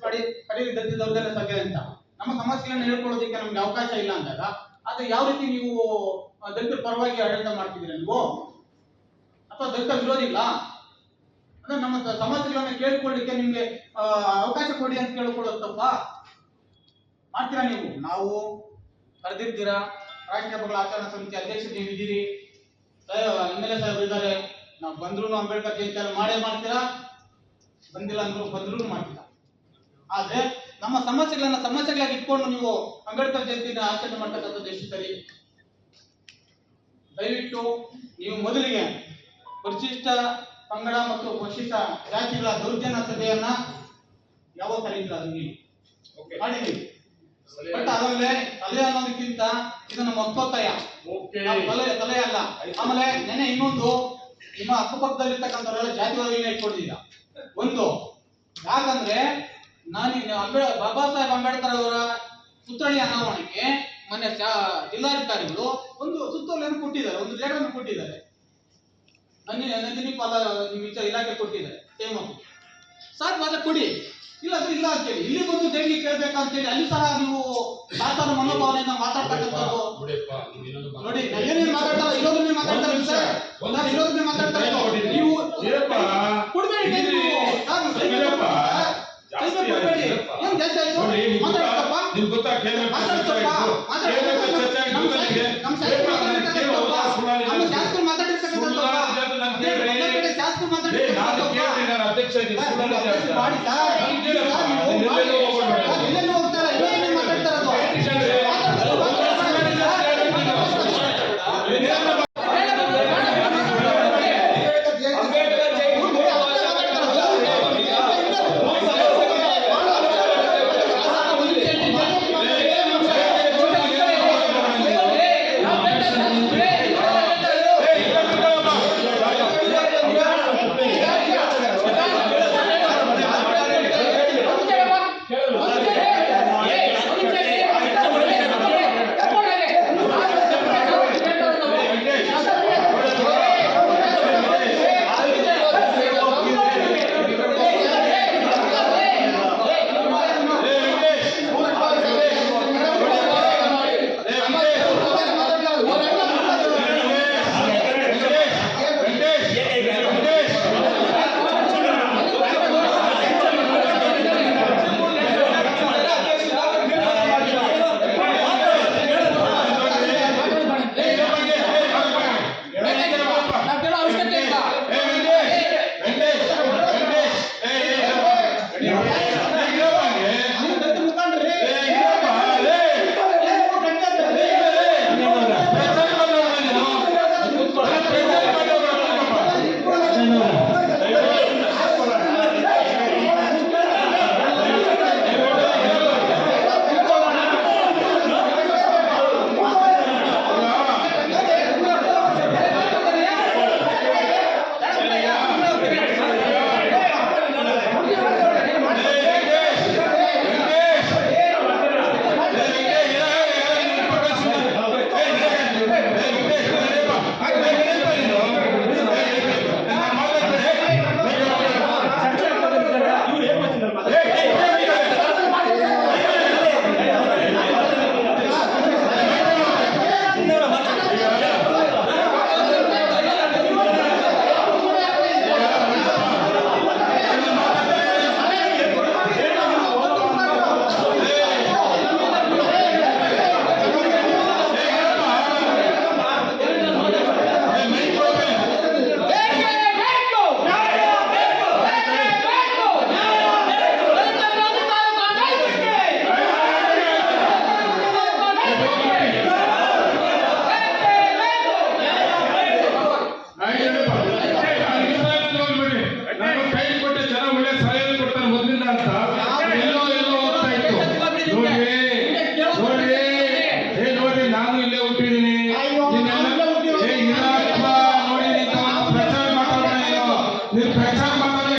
ಮಾಡಿ ಕರೀರಿ ದಲಿತ ದೌರ್ಜನ್ಯ ಸಭೆ ಅಂತ. ನಮ್ಮ ಸಮಸ್ಯೆಗಳನ್ನು ಹೇಳ್ಕೊಳ್ಳೋದಕ್ಕೆ ನಮ್ಗೆ ಅವಕಾಶ ಇಲ್ಲ ಅಂದಾಗ ಅದು ಯಾವ ರೀತಿ ನೀವು ದಲಿತರ ಪರವಾಗಿ ಆಡಳಿತ ಮಾಡ್ತಿದ್ದೀರಾ ನೀವು, ಅಥವಾ ದಲಿತ ವಿರೋಧಿಲ್ಲ? ಅಂದ್ರೆ ನಮ್ಮ ಸಮಸ್ಯೆಗಳನ್ನ ಕೇಳ್ಕೊಳ್ಳಿಕ್ಕೆ ನಿಮ್ಗೆ ಅವಕಾಶ ಕೊಡಿ ಅಂತ ಕೇಳ್ಕೊಳ್ಳೋದು ತಪ್ಪಾ? ಮಾಡ್ತೀರಾ ನೀವು? ನಾವು ಕರೆದಿರ್ತೀರಾ, ರಾಷ್ಟ್ರೀಯ ಹಬ್ಬಗಳ ಆಚರಣಾ ಸಮಿತಿ ಅಧ್ಯಕ್ಷರು ನೀವು ಇದ್ದೀರಿ, MLA ಸಾಹೇಬರು ಇದ್ದಾರೆ, ನಾವು ಬಂದ್ರು ಅಂಬೇಡ್ಕರ್ ಜಯಂತಿ ಮಾಡೇ ಮಾಡ್ತೀರಾ, ಬಂದಿಲ್ಲ ಅಂದ್ರು ಬಂದ್ರು ಮಾಡ್ತೀರಾ. ಆದ್ರೆ ನಮ್ಮ ಸಮಸ್ಯೆಗಳಾಗಿ ಇಟ್ಕೊಂಡು ನೀವು ಅಂಬೇಡ್ಕರ್ ಜಯಂತಿನ ಆಚರಣೆ ಮಾಡ್ತಕ್ಕಂಥದ್ದು ಎಷ್ಟು ಸರಿ? ದಯವಿಟ್ಟು ನೀವು ಮೊದಲಿಗೆ ಪರಿಶಿಷ್ಟ ಪಂಗಡ ಮತ್ತು ಪರಿಶಿಷ್ಟ ಜಾತಿಗಳ ದೌರ್ಜನ್ಯ ಸಭೆಯನ್ನ ಯಾವಾಗ ಕರೀತೀರ ಅದನ್ನ ಮಾಡಿದೀವಿ. ಬಟ್ ಆಮೇಲೆ ತಲೆ ಅನ್ನೋದಕ್ಕಿಂತ ಇದು ನಮ್ಮ ಒಪ್ಪತ್ತಾಯ, ತಲೆ ಅಲ್ಲ. ಆಮೇಲೆ ನೆನೆ ಇನ್ನೊಂದು, ನಿಮ್ಮ ಅಕ್ಕಪಕ್ಕದಲ್ಲಿರ್ತಕ್ಕಂಥವರೆಲ್ಲ ಜಾತಿವಾದಿಗಳನ್ನ ಇಟ್ಕೊಂಡಿದ್ದೀರಾ. ಒಂದು ಯಾಕಂದ್ರೆ ಬಾಬಾ ಸಾಹೇಬ್ ಅಂಬೇಡ್ಕರ್ ಅವರ ಪುತ್ಥಳಿ ಅನಾವರಣಕ್ಕೆ ಮೊನ್ನೆ ಜಿಲ್ಲಾಧಿಕಾರಿಗಳು ಒಂದು ಸುತ್ತೋಲೆಯನ್ನು ಕೊಟ್ಟಿದ್ದಾರೆ, ಒಂದು ಲೇಖನ ಕೊಟ್ಟಿದ್ದಾರೆ, ನಂದಿನಿ ಪಾಲ ಇಲಾಖೆ ಕೊಟ್ಟಿದ್ದಾರೆ. ಸಾಧ್ಯವಾದ ಕೊಡಿ, ಇಲ್ಲಾಂದ್ರೆ ಇಲ್ಲ ಅಂತೇಳಿ. ಇಲ್ಲಿ ಬಂದು ದೇಣಿಗೆ ಕೇಳ್ಬೇಕಂತೇಳಿ ಅಲ್ಲಿ ಸಹ ನೀವು ಸಾಕಾರ ಮನೋಭಾವನೆಯಿಂದ ಮಾತಾಡ್ತಕ್ಕಂಥದ್ದು ನೋಡಿ. ಏನೇನು ಮಾತಾಡ್ತಾರೆ, ಇರೋದನ್ನೇ ಮಾತಾಡ್ತಾರೆ ಸರ್, ಇರೋದನ್ನೇ ಮಾತಾಡ್ತಾರೆ. ನೀವು ಕೊಡ್ಬೇಡಿ, ಏನ್ ಜಾಸ್ತಿ ಆಯ್ತು ಮಾತಾಡ್ತಪ್ಪ.